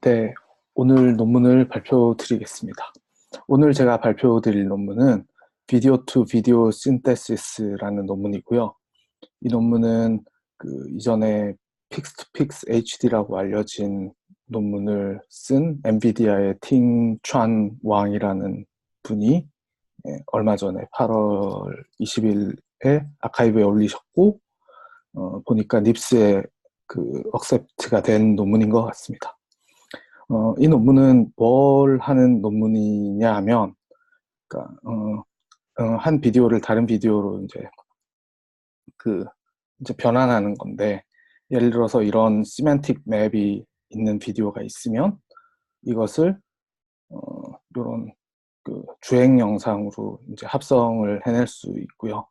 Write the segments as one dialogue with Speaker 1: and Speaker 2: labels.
Speaker 1: 네, 오늘 논문을 발표드리겠습니다. 오늘 제가 발표드릴 논문은 비디오 투 비디오 신테시스라는 논문이고요. 이 논문은 이전에 픽스2픽스 HD라고 알려진 논문을 쓴 엔비디아의 팅 촨 왕이라는 분이 얼마 전에 8월 20일에 아카이브에 올리셨고, 보니까 닙스에 억셉트가 된 논문인 것 같습니다. 이 논문은 뭘 하는 논문이냐 하면, 그러니까, 한 비디오를 다른 비디오로 이제 변환하는 건데, 예를 들어서 이런 시멘틱 맵이 있는 비디오가 있으면, 이것을, 이런 주행 영상으로 이제 합성을 해낼 수 있고요.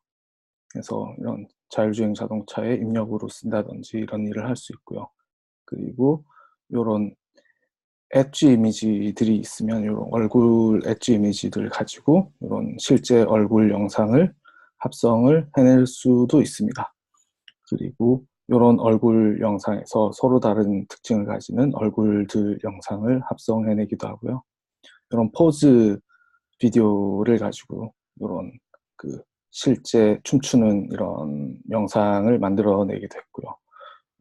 Speaker 1: 그래서 이런 자율주행 자동차의 입력으로 쓴다든지 이런 일을 할 수 있고요. 그리고 이런 엣지 이미지들이 있으면 이런 얼굴 엣지 이미지들을 가지고 이런 실제 얼굴 영상을 합성을 해낼 수도 있습니다. 그리고 이런 얼굴 영상에서 서로 다른 특징을 가지는 얼굴들 영상을 합성해내기도 하고요. 이런 포즈 비디오를 가지고 이런 실제 춤추는 이런 영상을 만들어내기도 했고요.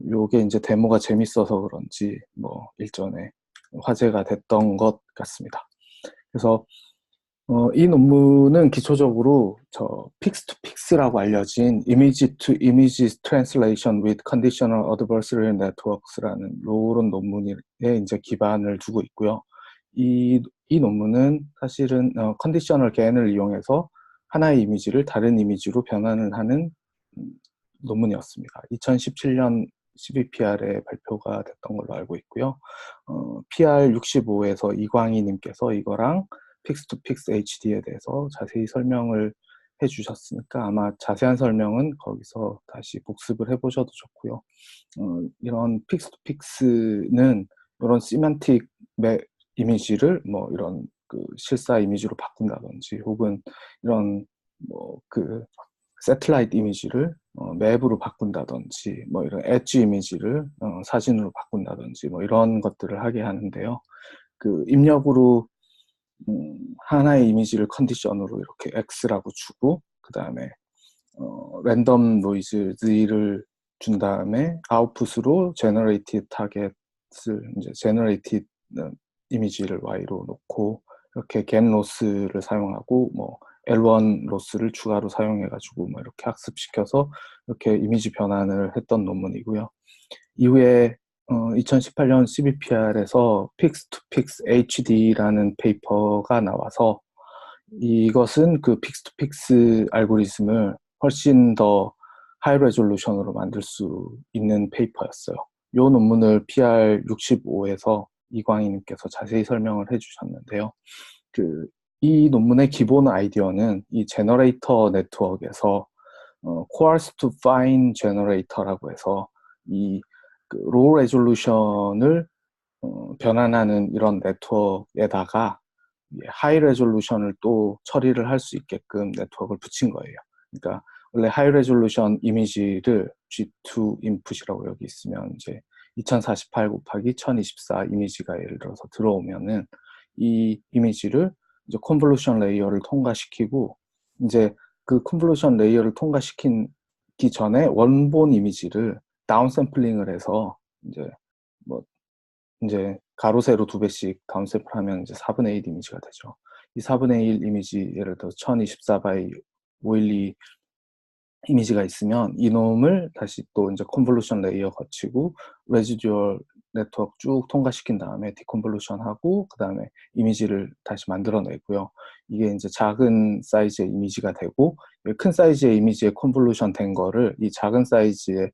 Speaker 1: 요게 이제 데모가 재밌어서 그런지 뭐 일전에 화제가 됐던 것 같습니다. 그래서 이 논문은 기초적으로 저 픽스2픽스라고 알려진 Image to Image Translation with Conditional Adversarial Networks라는 이런 논문에 이제 기반을 두고 있고요. 이 논문은 사실은 컨디셔널 개인을 이용해서 하나의 이미지를 다른 이미지로 변환을 하는 논문이었습니다. 2017년 12PR에 발표가 됐던 걸로 알고 있고요. PR65에서 이광희님께서 이거랑 픽스2픽스 HD에 대해서 자세히 설명을 해주셨으니까 아마 자세한 설명은 거기서 다시 복습을 해보셔도 좋고요. 이런 픽스2픽스는 이런 시멘틱 이미지를 뭐 이런 실사 이미지로 바꾼다든지 혹은 이런 새틀라이트 이미지를 맵으로 바꾼다든지 뭐 이런 엣지 이미지를 사진으로 바꾼다든지 뭐 이런 것들을 하게 하는데요. 입력으로 하나의 이미지를 컨디션으로 이렇게 X라고 주고 그 다음에 랜덤 노이즈 Z를 준 다음에 아웃풋으로 제너레이티드 타겟을 이제 제너레이티드 이미지를 Y로 놓고 이렇게 get 로스를 사용하고 뭐 L1 로스를 추가로 사용해가지고 뭐 이렇게 학습시켜서 이렇게 이미지 변환을 했던 논문이고요. 이후에 2018년 CBPR에서 픽스2픽스 HD라는 페이퍼가 나와서 이것은 픽스2픽스 알고리즘을 훨씬 더 하이 레졸루션으로 만들 수 있는 페이퍼였어요. 이 논문을 PR65에서 이광희님께서 자세히 설명을 해주셨는데요. 이 논문의 기본 아이디어는 이 제너레이터 네트워크에서 coarse to fine generator라고 해서 이 로우 레졸루션을 변환하는 이런 네트워크에다가 하이 레졸루션을 또 처리를 할 수 있게끔 네트워크를 붙인 거예요. 그러니까 원래 하이 레졸루션 이미지를 G2 인풋이라고 여기 있으면 이제 2048 곱하기 1024 이미지가 예를 들어서 들어오면은 이 이미지를 이제 컨볼루션 레이어를 통과시키고 이제 컨볼루션 레이어를 통과시키기 전에 원본 이미지를 다운샘플링을 해서 이제 가로 세로 2배씩 다운샘플하면 이제 4분의 1 이미지가 되죠. 이 4분의 1 이미지 예를 들어 1024 바이 512 이미지가 있으면 이놈을 다시 또 이제 컨볼루션 레이어 거치고 레지듀얼 네트워크 쭉 통과시킨 다음에 디컨볼루션 하고 그 다음에 이미지를 다시 만들어내고요. 이게 이제 작은 사이즈의 이미지가 되고 큰 사이즈의 이미지에 컨볼루션 된 거를 이 작은 사이즈의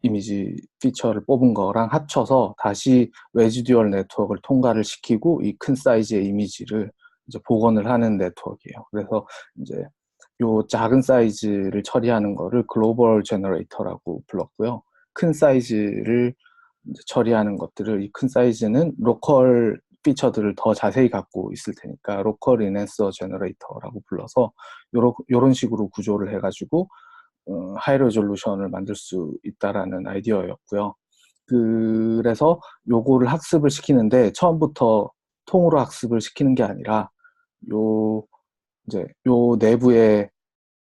Speaker 1: 이미지 피처를 뽑은 거랑 합쳐서 다시 레지듀얼 네트워크를 통과를 시키고 이 큰 사이즈의 이미지를 이제 복원을 하는 네트워크예요. 그래서 이제 요 작은 사이즈를 처리하는 거를 글로벌 제너레이터라고 불렀고요. 큰 사이즈를 처리하는 것들을 이 큰 사이즈는 로컬 피처들을 더 자세히 갖고 있을 테니까 로컬 인핸서 제너레이터라고 불러서 요런 식으로 구조를 해가지고 하이 레졸루션을 만들 수 있다라는 아이디어였고요. 그래서 요거를 학습을 시키는데 처음부터 통으로 학습을 시키는 게 아니라 요 이제 요 내부에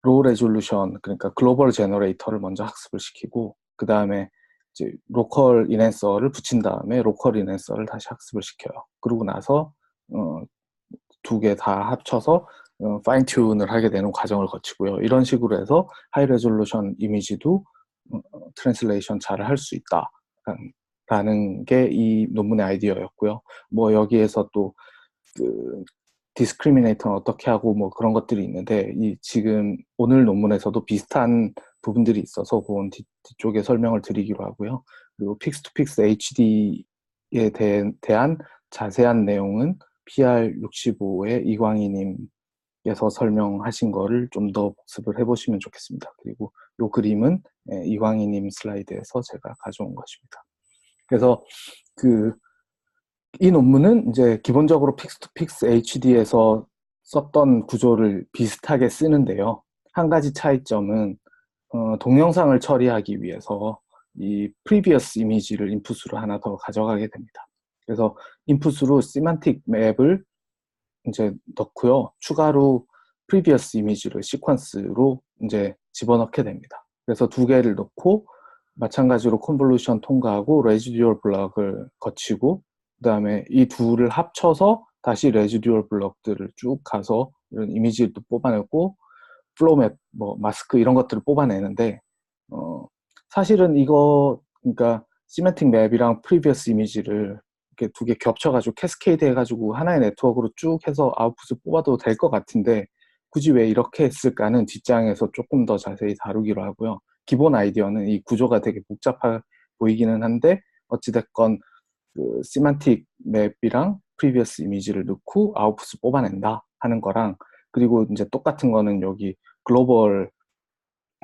Speaker 1: 로우 레졸루션, 그러니까 글로벌 제너레이터를 먼저 학습을 시키고 그 다음에 이제 로컬 인핸서를 붙인 다음에 로컬 인핸서를 다시 학습을 시켜요. 그러고 나서 두 개 다 합쳐서 파인 튠을 하게 되는 과정을 거치고요. 이런 식으로 해서 하이 레졸루션 이미지도 트랜슬레이션 잘 할 수 있다 라는 게 이 논문의 아이디어였고요. 뭐 여기에서 또 그 디스크리미네이터는 어떻게 하고 뭐 그런 것들이 있는데 이 지금 오늘 논문에서도 비슷한 부분들이 있어서 그건 뒤쪽에 설명을 드리기로 하고요. 그리고 픽스2픽스 HD에 대한 자세한 내용은 PR65의 이광희님께서 설명하신 거를 좀 더 복습을 해보시면 좋겠습니다. 그리고 이 그림은 이광희님 슬라이드에서 제가 가져온 것입니다. 그래서 이 논문은 이제 기본적으로 픽스2픽스 HD에서 썼던 구조를 비슷하게 쓰는데요. 한 가지 차이점은 동영상을 처리하기 위해서 이 previous 이미지를 인풋으로 하나 더 가져가게 됩니다. 그래서 인풋으로 시만틱 맵을 이제 넣고요. 추가로 previous 이미지를 시퀀스로 이제 집어넣게 됩니다. 그래서 두 개를 넣고 마찬가지로 컨볼루션 통과하고 레지듀얼 블럭을 거치고 그 다음에 이 둘을 합쳐서 다시 레지듀얼 블럭들을 쭉 가서 이런 이미지를 또 뽑아내고 플로맵, 뭐 마스크 이런 것들을 뽑아내는데 사실은 이거 그러니까 시멘틱 맵이랑 프리비어스 이미지를 이렇게 두 개 겹쳐가지고 캐스케이드 해가지고 하나의 네트워크로 쭉 해서 아웃풋을 뽑아도 될 것 같은데 굳이 왜 이렇게 했을까는 뒷장에서 조금 더 자세히 다루기로 하고요. 기본 아이디어는 이 구조가 되게 복잡해 보이기는 한데 어찌됐건 그 시만틱 맵이랑 프리비어스 이미지를 넣고 아웃풋을 뽑아낸다 하는 거랑 그리고 이제 똑같은 거는 여기 글로벌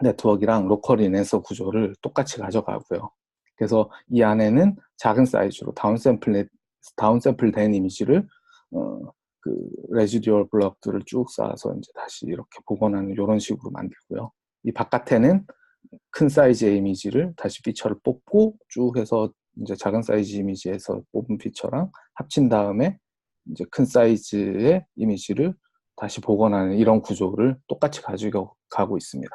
Speaker 1: 네트워크랑 로컬 인핸서 구조를 똑같이 가져가고요. 그래서 이 안에는 작은 사이즈로 다운샘플 된 이미지를 그 레지듀얼 블럭들을 쭉 쌓아서 이제 다시 이렇게 복원하는 이런 식으로 만들고요. 이 바깥에는 큰 사이즈의 이미지를 다시 피처를 뽑고 쭉 해서 이제 작은 사이즈 이미지에서 뽑은 피처랑 합친 다음에 이제 큰 사이즈의 이미지를 다시 복원하는 이런 구조를 똑같이 가지고 가고 있습니다.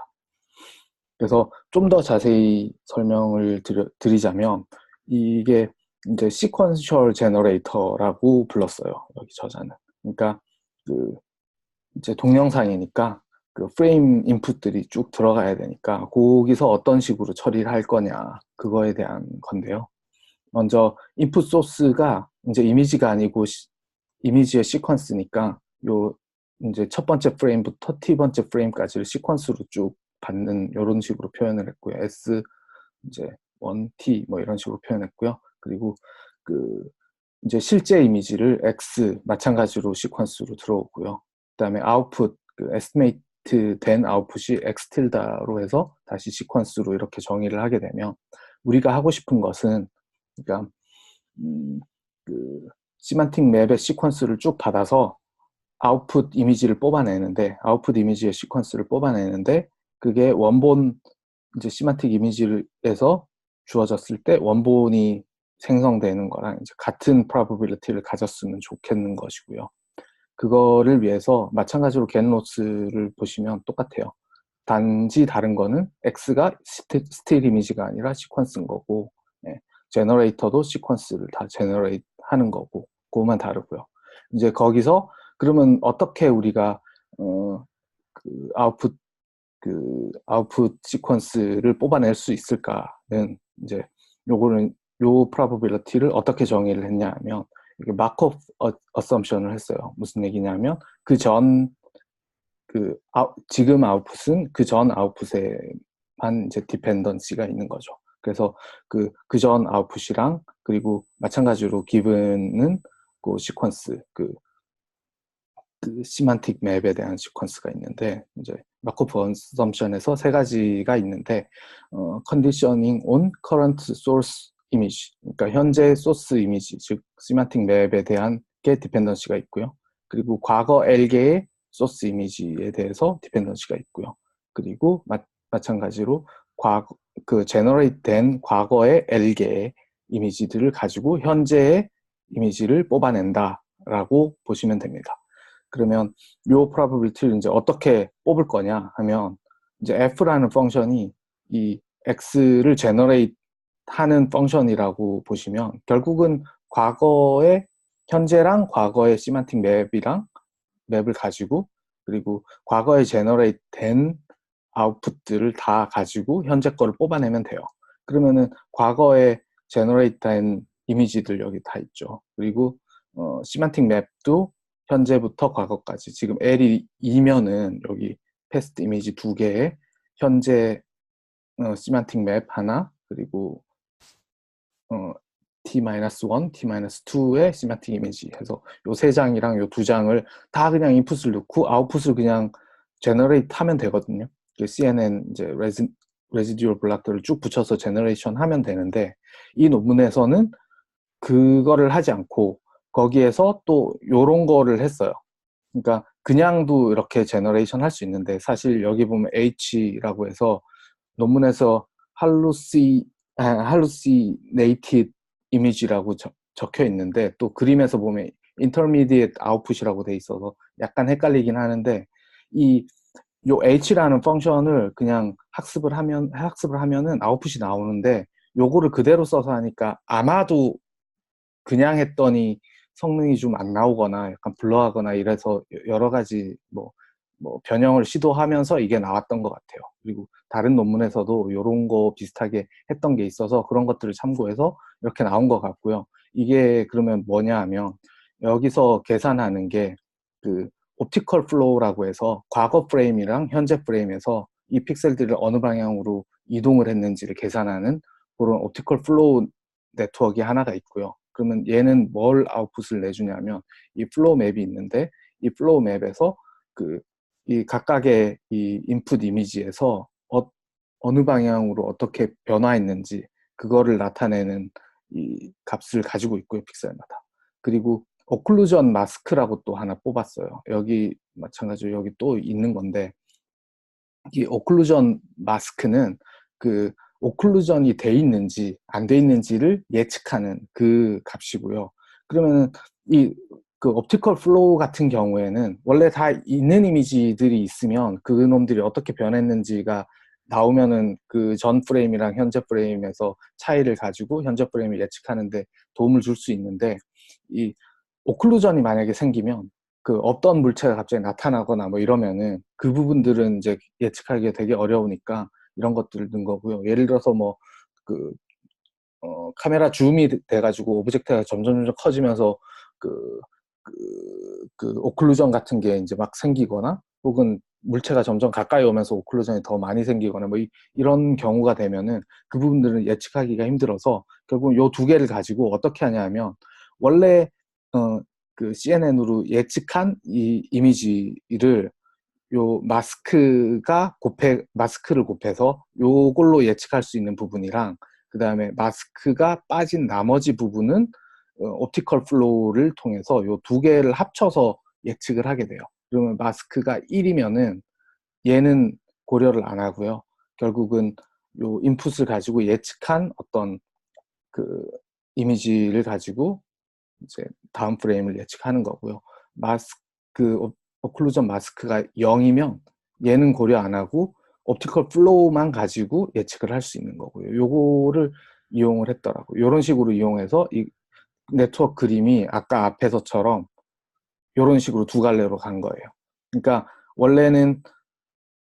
Speaker 1: 그래서 좀 더 자세히 설명을 드리자면 이게 이제 시퀀셜 제너레이터라고 불렀어요. 여기 저자는. 그러니까 그 이제 동영상이니까 그 프레임 인풋들이 쭉 들어가야 되니까 거기서 어떤 식으로 처리를 할 거냐 그거에 대한 건데요. 먼저 인풋 소스가 이제 이미지가 아니고 이미지의 시퀀스니까 요 이제 첫 번째 프레임부터 T번째 프레임까지를 시퀀스로 쭉 받는 이런 식으로 표현을 했고요. S 이제 1T 뭐 이런 식으로 표현했고요. 그리고 그 이제 실제 이미지를 X 마찬가지로 시퀀스로 들어오고요. 그다음에 아웃풋 그 에스티메이트 된 아웃풋이 X 틸다로 해서 다시 시퀀스로 이렇게 정의를 하게 되면 우리가 하고 싶은 것은 그러니까 그 시만틱 맵의 시퀀스를 쭉 받아서 아웃풋 이미지를 뽑아내는데 아웃풋 이미지의 시퀀스를 뽑아내는데 그게 원본 이제 시만틱 이미지에서 주어졌을 때 원본이 생성되는 거랑 이제 같은 probability를 가졌으면 좋겠는 것이고요. 그거를 위해서 마찬가지로 겟로스를 보시면 똑같아요. 단지 다른 거는 X가 스틸 이미지가 아니라 시퀀스인 거고 제너레이터도 시퀀스를 다 제너레이트 하는 거고 그것만 다르고요. 이제 거기서 그러면 어떻게 우리가 그 아웃풋 시퀀스를 뽑아낼 수 있을까는 이제 요거는 요 probability를 어떻게 정의를 했냐면 이게 마크업 어썸션을 했어요. 무슨 얘기냐면 지금 아웃풋은 그 전 아웃풋에만 이제 디펜던시가 있는 거죠. 그래서 그 전 아웃풋이랑 그리고 마찬가지로 기븐은 그 시퀀스 그 시만틱 맵에 대한 시퀀스가 있는데 이제 마크업 어썸션에서 세 가지가 있는데 컨디셔닝 온 커런트 소스 이미지 그러니까 현재 소스 이미지 즉 시만틱 맵에 대한 게 디펜던시가 있고요. 그리고 과거 L개의 소스 이미지에 대해서 디펜던시가 있고요. 그리고 마찬가지로 제너레이트 된 과거의 L개의 이미지들을 가지고 현재의 이미지를 뽑아낸다라고 보시면 됩니다. 그러면 이 probability를 이제 어떻게 뽑을 거냐 하면 이제 f라는 펑션이 이 x를 generate 하는 펑션이라고 보시면 결국은 과거의 현재랑 과거의 시만틱 맵이랑 맵을 가지고 그리고 과거에 제너레이트 된 아웃풋들을 다 가지고 현재 거를 뽑아내면 돼요. 그러면은 과거에 제너레이트 된 이미지들 여기 다 있죠. 그리고 시만틱 맵도 현재부터 과거까지 지금 L이 2면은 여기 패스트 이미지 2개에 현재 시만틱 맵 하나 그리고 T-1, T-2의 시마틱 이미지 해서 요 3장이랑 요 2장을 다 그냥 인풋을 넣고 아웃풋을 그냥 제너레이트 하면 되거든요. CNN 이제 레지듀얼 블락들을 쭉 붙여서 제너레이션 하면 되는데 이 논문에서는 그거를 하지 않고 거기에서 또 요런 거를 했어요. 그러니까 그냥도 이렇게 제너레이션 할 수 있는데 사실 여기 보면 H라고 해서 논문에서 hallucinated image라고 적혀 있는데 또 그림에서 보면 intermediate output이라고 돼 있어서 약간 헷갈리긴 하는데 이 요 h라는 펑션을 그냥 학습을 하면은 아웃풋이 나오는데 요거를 그대로 써서 하니까 아마도 그냥 했더니 성능이 좀 안 나오거나 약간 블러하거나 이래서 여러 가지 뭐 변형을 시도하면서 이게 나왔던 것 같아요. 그리고 다른 논문에서도 이런 거 비슷하게 했던 게 있어서 그런 것들을 참고해서 이렇게 나온 것 같고요. 이게 그러면 뭐냐 하면 여기서 계산하는 게 그 옵티컬 플로우라고 해서 과거 프레임이랑 현재 프레임에서 이 픽셀들을 어느 방향으로 이동을 했는지를 계산하는 그런 옵티컬 플로우 네트워크가 하나가 있고요. 그러면 얘는 뭘 아웃풋을 내주냐면 이 플로우 맵이 있는데 이 플로우 맵에서 이 각각의 이 인풋 이미지에서 어느 방향으로 어떻게 변화했는지 그거를 나타내는 이 값을 가지고 있고요, 픽셀마다. 그리고 오클루전 마스크라고 또 하나 뽑았어요. 여기 마찬가지로 여기 또 있는 건데 이 오클루전 마스크는 그 오클루전이 돼 있는지 안 돼 있는지를 예측하는 그 값이고요. 그러면은 이 그 옵티컬 플로우 같은 경우에는 원래 다 있는 이미지들이 있으면 그 놈들이 어떻게 변했는지가 나오면은 그 전 프레임이랑 현재 프레임에서 차이를 가지고 현재 프레임을 예측하는데 도움을 줄 수 있는데 이 오클루전이 만약에 생기면 그 어떤 물체가 갑자기 나타나거나 뭐 이러면은 그 부분들은 이제 예측하기가 되게 어려우니까 이런 것들을 넣은 거고요. 예를 들어서 뭐 카메라 줌이 돼가지고 오브젝트가 점점 커지면서 그, 오클루전 같은 게 이제 막 생기거나 혹은 물체가 점점 가까이 오면서 오클루전이 더 많이 생기거나 뭐 이런 경우가 되면은 그 부분들은 예측하기가 힘들어서 결국 요 2개를 가지고 어떻게 하냐 하면 원래 그 CNN으로 예측한 이 이미지를 요 마스크를 곱해서 요걸로 예측할 수 있는 부분이랑 그 다음에 마스크가 빠진 나머지 부분은 옵티컬 플로우를 통해서 요 2개를 합쳐서 예측을 하게 돼요. 그러면 마스크가 1이면은 얘는 고려를 안 하고요. 결국은 요 인풋을 가지고 예측한 어떤 그 이미지를 가지고 이제 다음 프레임을 예측하는 거고요. 오클루전 마스크가 0이면 얘는 고려 안 하고 옵티컬 플로우만 가지고 예측을 할 수 있는 거고요. 요거를 이용을 했더라고요. 이런 식으로 이용해서 이 네트워크 그림이 아까 앞에서처럼 이런 식으로 2갈래로 간 거예요. 그러니까 원래는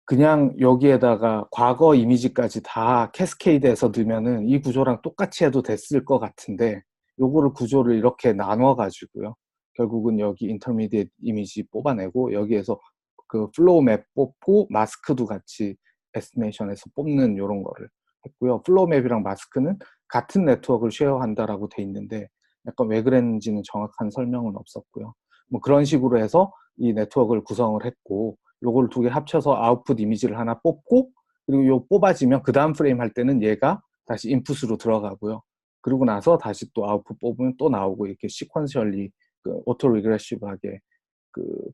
Speaker 1: 그냥 여기에다가 과거 이미지까지 다 캐스케이드해서 넣으면은 이 구조랑 똑같이 해도 됐을 것 같은데 요거를 구조를 이렇게 나눠 가지고요. 결국은 여기 인터미디에이트 이미지 뽑아내고 여기에서 그 플로우 맵 뽑고 마스크도 같이 에스티메이션에서 뽑는 요런 거를 했고요. 플로우 맵이랑 마스크는 같은 네트워크를 쉐어한다라고 돼 있는데 약간 왜 그랬는지는 정확한 설명은 없었고요. 뭐 그런 식으로 해서 이 네트워크를 구성을 했고 요걸 2개 합쳐서 아웃풋 이미지를 하나 뽑고 그리고 요 뽑아지면 그 다음 프레임 할 때는 얘가 다시 인풋으로 들어가고요. 그리고 나서 다시 또 아웃풋 뽑으면 또 나오고 이렇게 시퀀셜리 오토 리그레시브하게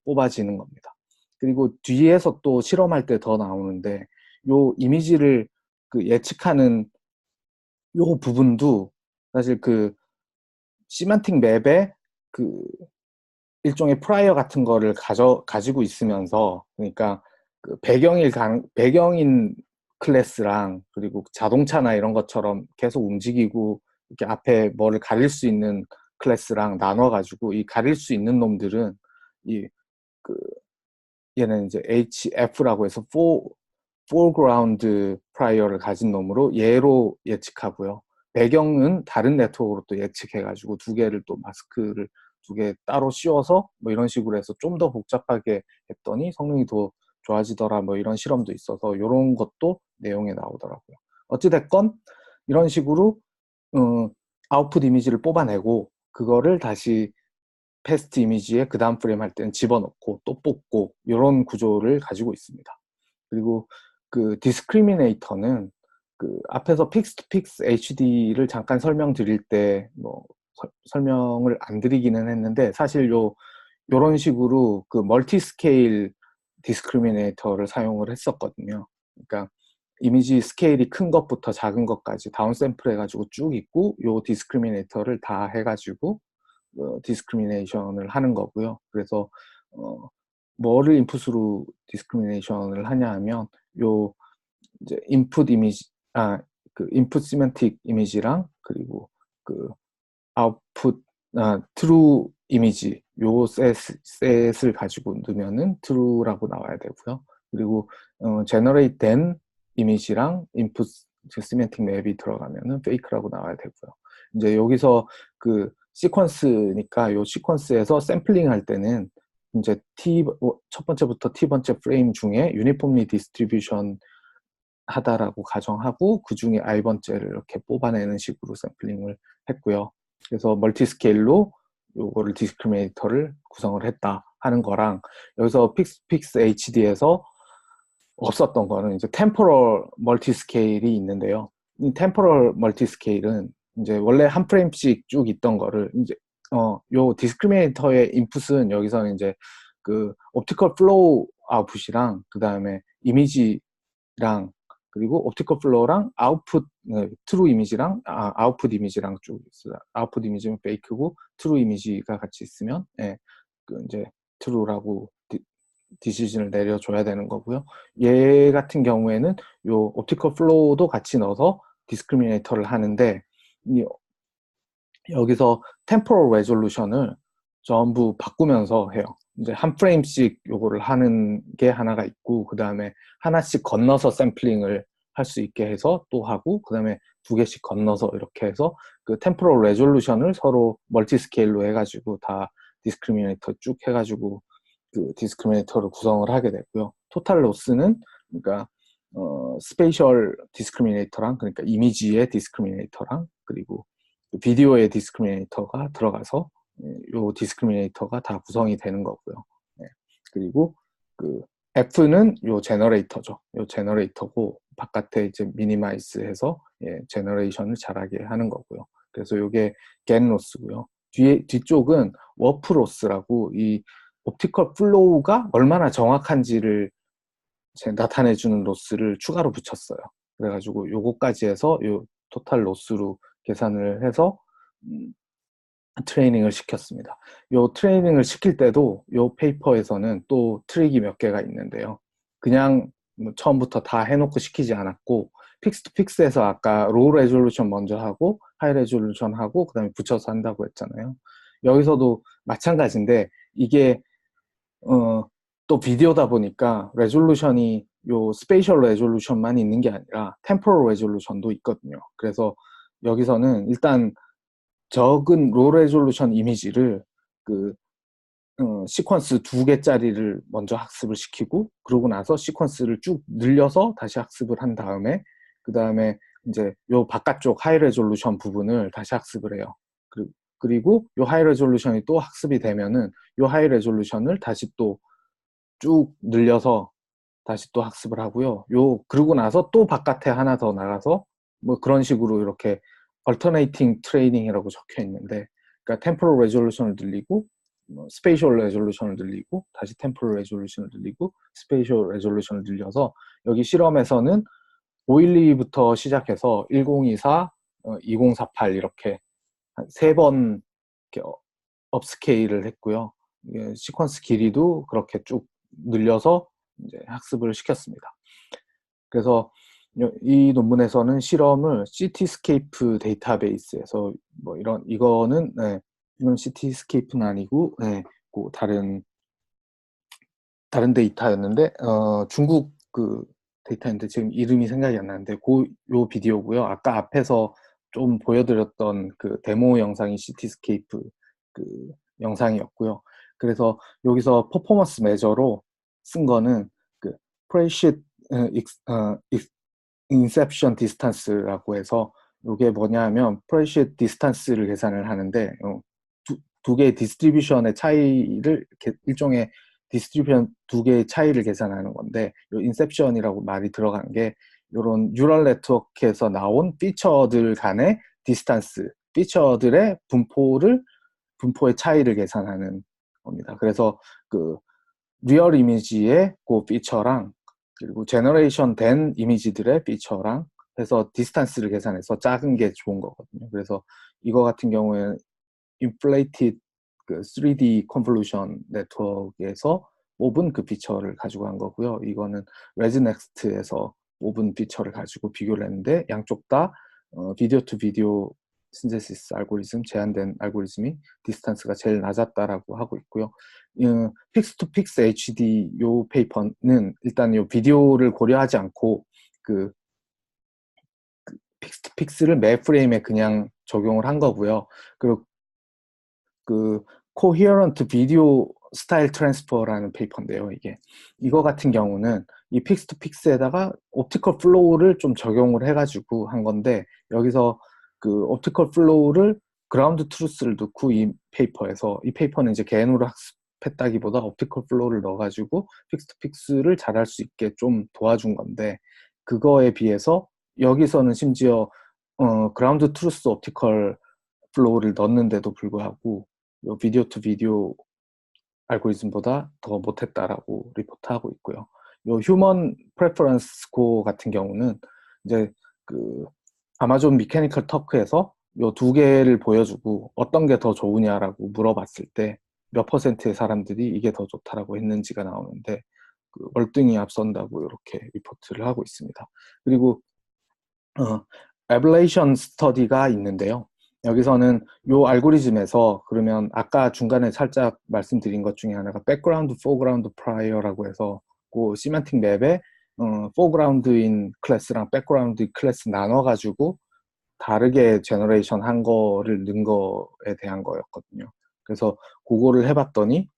Speaker 1: 뽑아지는 겁니다. 그리고 뒤에서 또 실험할 때 더 나오는데 요 이미지를 예측하는 요 부분도 사실 그 시멘틱 맵에 그 일종의 프라이어 같은 거를 가지고 있으면서, 그러니까 그 배경인 클래스랑 그리고 자동차나 이런 것처럼 계속 움직이고 이렇게 앞에 뭐를 가릴 수 있는 클래스랑 나눠가지고, 이 가릴 수 있는 놈들은 이 그 얘는 이제 HF라고 해서 foreground prior를 가진 놈으로 얘로 예측하고요. 배경은 다른 네트워크로 또 예측해가지고 두 개를 또 마스크를 두 개 따로 씌워서 뭐 이런 식으로 해서 좀 더 복잡하게 했더니 성능이 더 좋아지더라, 뭐 이런 실험도 있어서 이런 것도 내용에 나오더라고요. 어찌됐건 이런 식으로 아웃풋 이미지를 뽑아내고 그거를 다시 패스트 이미지에 그 다음 프레임 할 때는 집어넣고 또 뽑고 이런 구조를 가지고 있습니다. 그리고 그 디스크리미네이터는 그 앞에서 픽스 투 픽스 HD를 잠깐 설명드릴 때 뭐 설명을 안 드리기는 했는데, 사실 요런 식으로 그 멀티 스케일 디스크리미네이터를 사용을 했었거든요. 그러니까 이미지 스케일이 큰 것부터 작은 것까지 다운 샘플 해가지고 쭉 있고, 요 디스크리미네이터를 다 해가지고 디스크리미네이션을 하는 거고요. 그래서 뭐를 인풋으로 디스크리미네이션을 하냐 하면 요 이제 인풋 이미지, 그 인풋 시멘틱 이미지랑 그리고 그 아웃풋 트루 이미지, 요 셋을 가지고 넣으면은 true라고 나와야 되고요. 그리고 generate 된 이미지랑 인풋 시멘틱 맵이 들어가면은 fake라고 나와야 되고요. 이제 여기서 그 시퀀스니까 요 시퀀스에서 샘플링 할 때는 이제 첫 번째부터 T번째 프레임 중에 유니폼리 디스트리뷰션 하다라고 가정하고 그 중에 i번째를 이렇게 뽑아내는 식으로 샘플링을 했고요. 그래서 멀티 스케일로 요거를 디스크리미네이터를 구성을 했다 하는 거랑, 여기서 픽스 HD에서 없었던 거는 이제 템포럴 멀티 스케일이 있는데요. 이 템포럴 멀티 스케일은 이제 원래 한 프레임씩 쭉 있던 거를 이제 요 디스크리미네이터의 인풋은 여기서는 이제 그 옵티컬 플로우 아웃풋이랑 그 다음에 이미지랑 그리고 옵티컬 플로우랑 아웃풋 트루 이미지랑 아웃풋 이미지랑 쭉 있어요. 아웃풋 이미지는 페이크고 트루 이미지가 같이 있으면 그 이제 트루라고 디시전을 내려줘야 되는 거고요. 얘 같은 경우에는 요 옵티컬 플로우도 같이 넣어서 디스크리미네이터를 하는데, 여기서 템포럴 레졸루션을 전부 바꾸면서 해요. 이제 한 프레임씩 요거를 하는 게 하나가 있고, 그 다음에 하나씩 건너서 샘플링을 할 수 있게 해서 또 하고, 그 다음에 두 개씩 건너서 이렇게 해서 그 템포럴 레졸루션을 서로 멀티 스케일로 해가지고 다 디스크리미네이터 쭉 해가지고 그 디스크리미네이터를 구성을 하게 되고요. 토탈 로스는 그러니까 스페이셜 디스크리미네이터랑, 그러니까 이미지의 디스크리미네이터랑 그리고 비디오의 디스크리미네이터가 들어가서 요 디스크리미네이터가 다 구성이 되는 거고요. 네. 그리고 그 F는 요 제너레이터죠. 요 제너레이터고 바깥에 이제 미니마이즈해서 제너레이션을 잘하게 하는 거고요. 그래서 요게 겐 로스고요. 뒤쪽은 워프 로스라고 이 옵티컬 플로우가 얼마나 정확한지를 나타내주는 로스를 추가로 붙였어요. 그래가지고 요거까지 해서 요 토탈 로스로 계산을 해서 트레이닝을 시켰습니다. 요 트레이닝을 시킬 때도 요 페이퍼에서는 또 트릭이 몇 개가 있는데요. 그냥 뭐 처음부터 다 해놓고 시키지 않았고, 픽스 투 픽스에서 아까 로우 레졸루션 먼저 하고 하이 레졸루션 하고 그 다음에 붙여서 한다고 했잖아요. 여기서도 마찬가지인데, 이게 또 비디오다 보니까 레졸루션이 요 스페이셜 레졸루션만 있는 게 아니라 템포럴 레졸루션도 있거든요. 그래서 여기서는 일단 적은 로 레졸루션 이미지를 그 시퀀스 두 개짜리를 먼저 학습을 시키고, 그러고 나서 시퀀스를 쭉 늘려서 다시 학습을 한 다음에 그 다음에 이제 요 바깥쪽 하이 레졸루션 부분을 다시 학습을 해요. 그리고 요 하이 레졸루션이 또 학습이 되면은 요 하이 레졸루션을 다시 또 쭉 늘려서 다시 또 학습을 하고요. 그러고 나서 또 바깥에 하나 더 나가서 뭐 그런 식으로 이렇게 alternating training이라고 적혀 있는데, 그러니까 temporal resolution을 늘리고 spatial resolution을 늘리고 다시 temporal resolution을 늘리고 spatial resolution을 늘려서, 여기 실험에서는 512부터 시작해서 1024, 2048 이렇게 한 3번 이렇게 업스케일을 했고요. 시퀀스 길이도 그렇게 쭉 늘려서 이제 학습을 시켰습니다. 그래서 이 논문에서는 실험을 시티스케이프 데이터베이스에서 뭐 이거는 이건 시티스케이프는 아니고 그 다른 데이터였는데 중국 그 데이터인데 지금 이름이 생각이 안 나는데 요 비디오고요. 아까 앞에서 좀 보여드렸던 그 데모 영상이 시티스케이프 그 영상이었고요. 그래서 여기서 퍼포먼스 메저로 쓴 거는 그 프레시트 인셉션 디스턴스라고 해서 이게 뭐냐면 프레시트 디스턴스를 계산을 하는데 두 개의 디스트리뷰션의 차이를 일종의 디스트리뷰션 두 개의 차이를 계산하는 건데 이 인셉션이라고 말이 들어간 게 이런 뉴럴 네트워크에서 나온 피처들 간의 디스턴스, 피처들의 분포의 차이를 계산하는 겁니다. 그래서 그 리얼 이미지의 그 피처랑 그리고 제너레이션 된 이미지들의 피처랑 해서 디스턴스를 계산해서 작은 게 좋은 거거든요. 그래서 이거 같은 경우에는 inflated 그 3D convolution 네트워크에서 뽑은 그 피처를 가지고 간 거고요. 이거는 레즈넥스트에서 뽑은 피처를 가지고 비교를 했는데 양쪽 다 비디오 투 비디오 신세시스 알고리즘, 제한된 알고리즘이 디스턴스가 제일 낮았다라고 하고 있고요. 픽스 투 픽스 HD 요 페이퍼는 일단 요 비디오를 고려하지 않고 그 픽스 투 픽스를 매 프레임에 그냥 적용을 한 거고요. 그리고 그 코히어런트 비디오 스타일 트랜스퍼라는 페이퍼인데요. 이거 같은 경우는 이 픽스 투 픽스에다가 옵티컬 플로우를 좀 적용을 해가지고 한 건데 여기서 그 옵티컬 플로우를 그라운드 트루스를 넣고 이 페이퍼는 이제 개인으로 학습했다기보다 옵티컬 플로우를 넣어가지고 픽스 투 픽스를 잘할 수 있게 좀 도와준 건데 그거에 비해서 여기서는 심지어 그라운드 트루스 옵티컬 플로우를 넣었는데도 불구하고 비디오 투 비디오 알고리즘보다 더 못했다라고 리포트하고 있고요. 요 휴먼 프레퍼런스 스코어 같은 경우는 이제 그 아마존 미케니컬 터크에서 요 두 개를 보여주고 어떤 게 더 좋으냐라고 물어봤을 때 몇 퍼센트의 사람들이 이게 더 좋다라고 했는지가 나오는데 그 월등히 앞선다고 이렇게 리포트를 하고 있습니다. 그리고 에블레이션 스터디가 있는데요. 여기서는 요 알고리즘에서 그러면 아까 중간에 살짝 말씀드린 것 중에 하나가 백그라운드, 포그라운드, 프라이어라고 해서 그 시멘틱 맵에 포그라운드인 클래스랑 백그라운드 클래스 나눠가지고 다르게 제너레이션 한 거를 넣은 거에 대한 거였거든요. 그래서 그거를 해봤더니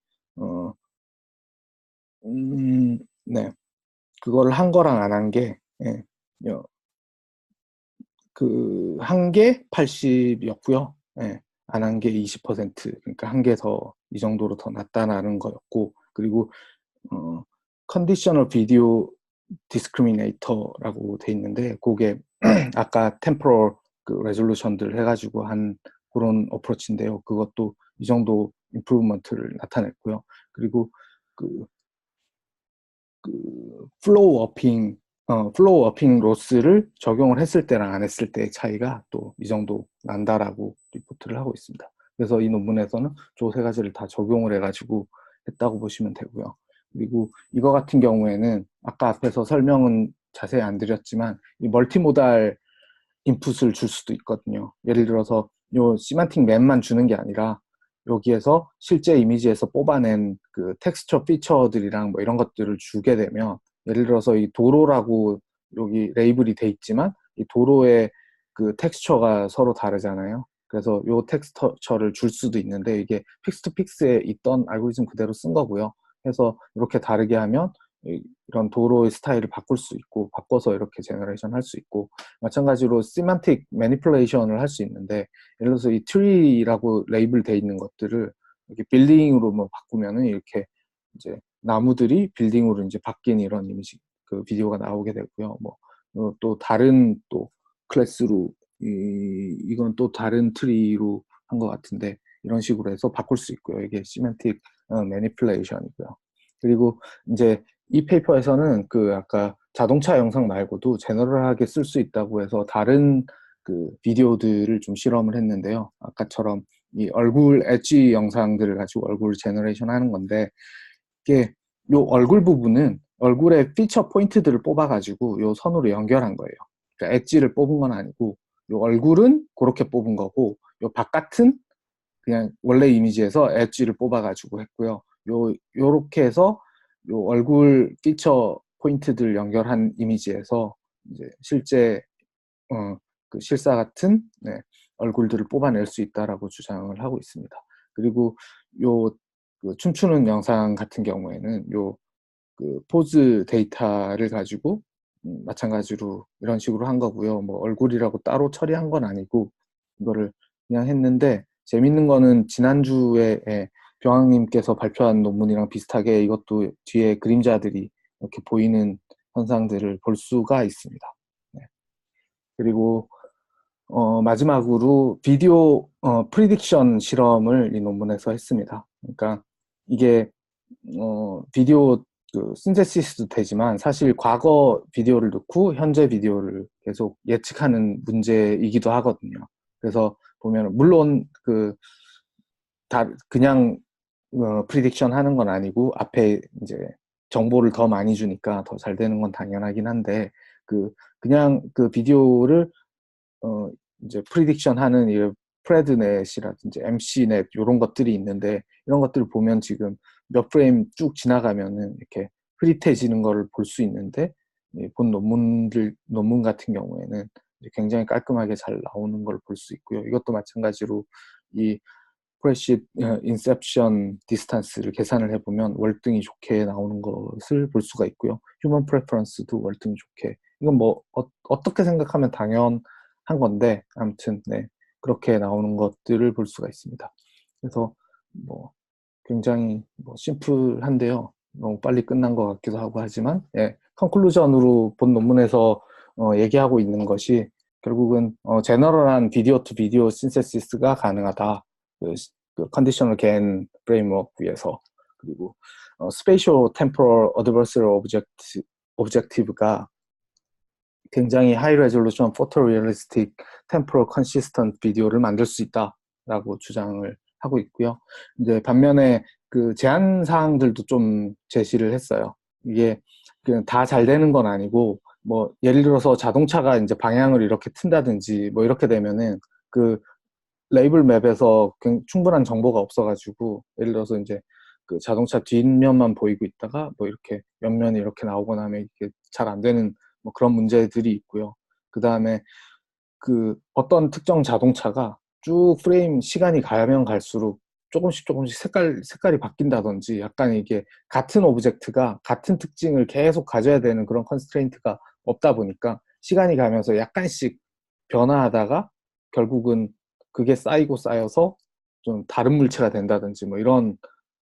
Speaker 1: 네, 그거를 한 거랑 안 한 게 그 한 개 80이었고요. 안 한 게 20%, 그러니까 한 개 더 이 정도로 더 낫다는 거였고, 그리고 컨디셔널 비디오 디스크리미네이터라고 돼 있는데 그게 아까 템포럴 그 레졸루션들 해가지고 한 그런 어프로치인데요. 그것도 이 정도 임프루먼트를 나타냈고요. 그리고 그 플로우 어핑 로스를 적용을 했을 때랑 안 했을 때의 차이가 또 이 정도 난다라고 리포트를 하고 있습니다. 그래서 이 논문에서는 저 세 가지를 다 적용을 해가지고 했다고 보시면 되고요. 그리고 이거 같은 경우에는 아까 앞에서 설명은 자세히 안 드렸지만 이 멀티모달 인풋을 줄 수도 있거든요. 예를 들어서 요 시만틱 맵만 주는 게 아니라 여기에서 실제 이미지에서 뽑아낸 그 텍스처 피처들이랑 뭐 이런 것들을 주게 되면 예를 들어서 이 도로라고 여기 레이블이 돼 있지만 이 도로의 그 텍스처가 서로 다르잖아요. 그래서 요 텍스처를 줄 수도 있는데 이게 픽스 투 픽스에 있던 알고리즘 그대로 쓴 거고요. 그래서 이렇게 다르게 하면 이런 도로의 스타일을 바꿀 수 있고 바꿔서 이렇게 제너레이션 할 수 있고 마찬가지로 시만틱 매니플레이션을 할 수 있는데 예를 들어서 이 트리라고 레이블 돼 있는 것들을 이렇게 빌딩으로 뭐 바꾸면은 이렇게 이제 나무들이 빌딩으로 이제 바뀐 이런 이미지 그 비디오가 나오게 되고요. 뭐 또 다른 또 클래스로 이건 또 다른 트리로 한 것 같은데 이런 식으로 해서 바꿀 수 있고요. 이게 시멘틱 매니플레이션이고요. 그리고 이제 이 페이퍼에서는 그 아까 자동차 영상 말고도 제너럴하게 쓸 수 있다고 해서 다른 그 비디오들을 좀 실험을 했는데요. 아까처럼 이 얼굴 엣지 영상들을 가지고 얼굴 제너레이션 하는 건데, 이게 요 얼굴 부분은 얼굴의 피처 포인트들을 뽑아가지고 요 선으로 연결한 거예요. 그러니까 엣지를 뽑은 건 아니고, 요 얼굴은 그렇게 뽑은 거고, 요 바깥은 그냥 원래 이미지에서 엣지를 뽑아가지고 했고요. 요렇게 해서 요 얼굴 피처 포인트들 연결한 이미지에서 이제 실제 그 실사 같은 얼굴들을 뽑아낼 수 있다라고 주장을 하고 있습니다. 그리고 요 그 춤추는 영상 같은 경우에는 요 그 포즈 데이터를 가지고 마찬가지로 이런 식으로 한 거고요. 뭐 얼굴이라고 따로 처리한 건 아니고 이거를 그냥 했는데, 재밌는 거는 지난주에 병왕님께서 발표한 논문이랑 비슷하게 이것도 뒤에 그림자들이 이렇게 보이는 현상들을 볼 수가 있습니다. 네. 그리고 마지막으로 비디오 프리딕션 실험을 이 논문에서 했습니다. 그러니까 이게 비디오 그 신테시스도 되지만 사실 과거 비디오를 넣고 현재 비디오를 계속 예측하는 문제이기도 하거든요. 그래서 보면 물론 그 그냥 프리딕션 하는 건 아니고 앞에 이제 정보를 더 많이 주니까 더 잘 되는 건 당연하긴 한데, 그냥 그 비디오를 이제 프리딕션 하는 이 프레드넷이라든지 MC넷 이런 것들이 있는데, 이런 것들을 보면 지금 몇 프레임 쭉 지나가면은 이렇게 흐릿해지는 거를 볼 수 있는데, 본 논문 같은 경우에는 굉장히 깔끔하게 잘 나오는 걸 볼 수 있고요. 이것도 마찬가지로 이 프레시 인셉션 디스턴스를 계산을 해보면 월등히 좋게 나오는 것을 볼 수가 있고요. 휴먼 프레퍼런스도 월등히 좋게. 이건 뭐 어떻게 생각하면 당연한 건데, 아무튼 그렇게 나오는 것들을 볼 수가 있습니다. 그래서 뭐 굉장히 뭐 심플한데요. 너무 빨리 끝난 것 같기도 하고 하지만, 컨클루전으로 본 논문에서 얘기하고 있는 것이 결국은 제너럴한 비디오 투 비디오 신세시스가 가능하다. 그 컨디셔널 겐 프레임워크 위에서. 그리고 스페이셜 템포럴 어드버서럴 오브젝티브가 굉장히 하이 레졸루션 포토 리얼리스틱 템포럴 컨시스턴트 비디오를 만들 수 있다라고 주장을 하고 있고요. 이제 반면에 그 제한 사항들도 좀 제시를 했어요. 이게 그냥 다 잘 되는 건 아니고, 뭐 예를 들어서 자동차가 이제 방향을 이렇게 튼다든지 뭐 이렇게 되면은 그 레이블 맵에서 충분한 정보가 없어가지고, 예를 들어서 이제 그 자동차 뒷면만 보이고 있다가 뭐 이렇게 옆면이 이렇게 나오거나 하면 이게 잘 안 되는 뭐 그런 문제들이 있고요. 그 다음에 그 어떤 특정 자동차가 쭉 프레임 시간이 가면 갈수록 조금씩 색깔이 바뀐다든지, 약간 이게 같은 오브젝트가 같은 특징을 계속 가져야 되는 그런 컨스트레인트가 없다 보니까 시간이 가면서 약간씩 변화하다가 결국은 그게 쌓이고 쌓여서 좀 다른 물체가 된다든지 뭐 이런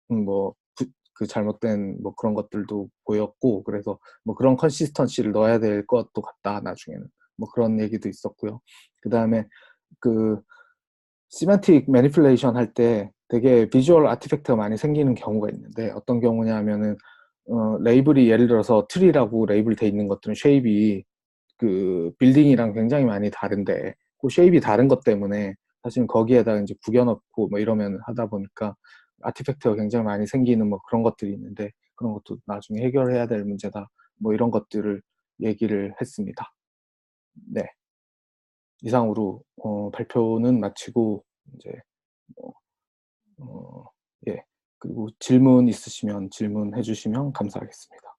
Speaker 1: 뭐 그 잘못된 뭐 그런 것들도 보였고, 그래서 뭐 그런 컨시스턴시를 넣어야 될 것도 같다 나중에는, 뭐 그런 얘기도 있었고요. 그 다음에 그 시멘틱 매니플레이션 할 때 되게 비주얼 아티팩트가 많이 생기는 경우가 있는데, 어떤 경우냐면은 레이블이 예를 들어서 트리라고 레이블 돼 있는 것들은 쉐입이 그 빌딩이랑 굉장히 많이 다른데, 그 쉐입이 다른 것 때문에 사실 거기에다가 이제 구겨놓고 뭐 이러면 하다 보니까 아티팩트가 굉장히 많이 생기는 뭐 그런 것들이 있는데, 그런 것도 나중에 해결해야 될 문제다. 뭐 이런 것들을 얘기를 했습니다. 네. 이상으로 발표는 마치고 이제 뭐, 어, 예. 그리고 질문 있으시면 질문해 주시면 감사하겠습니다.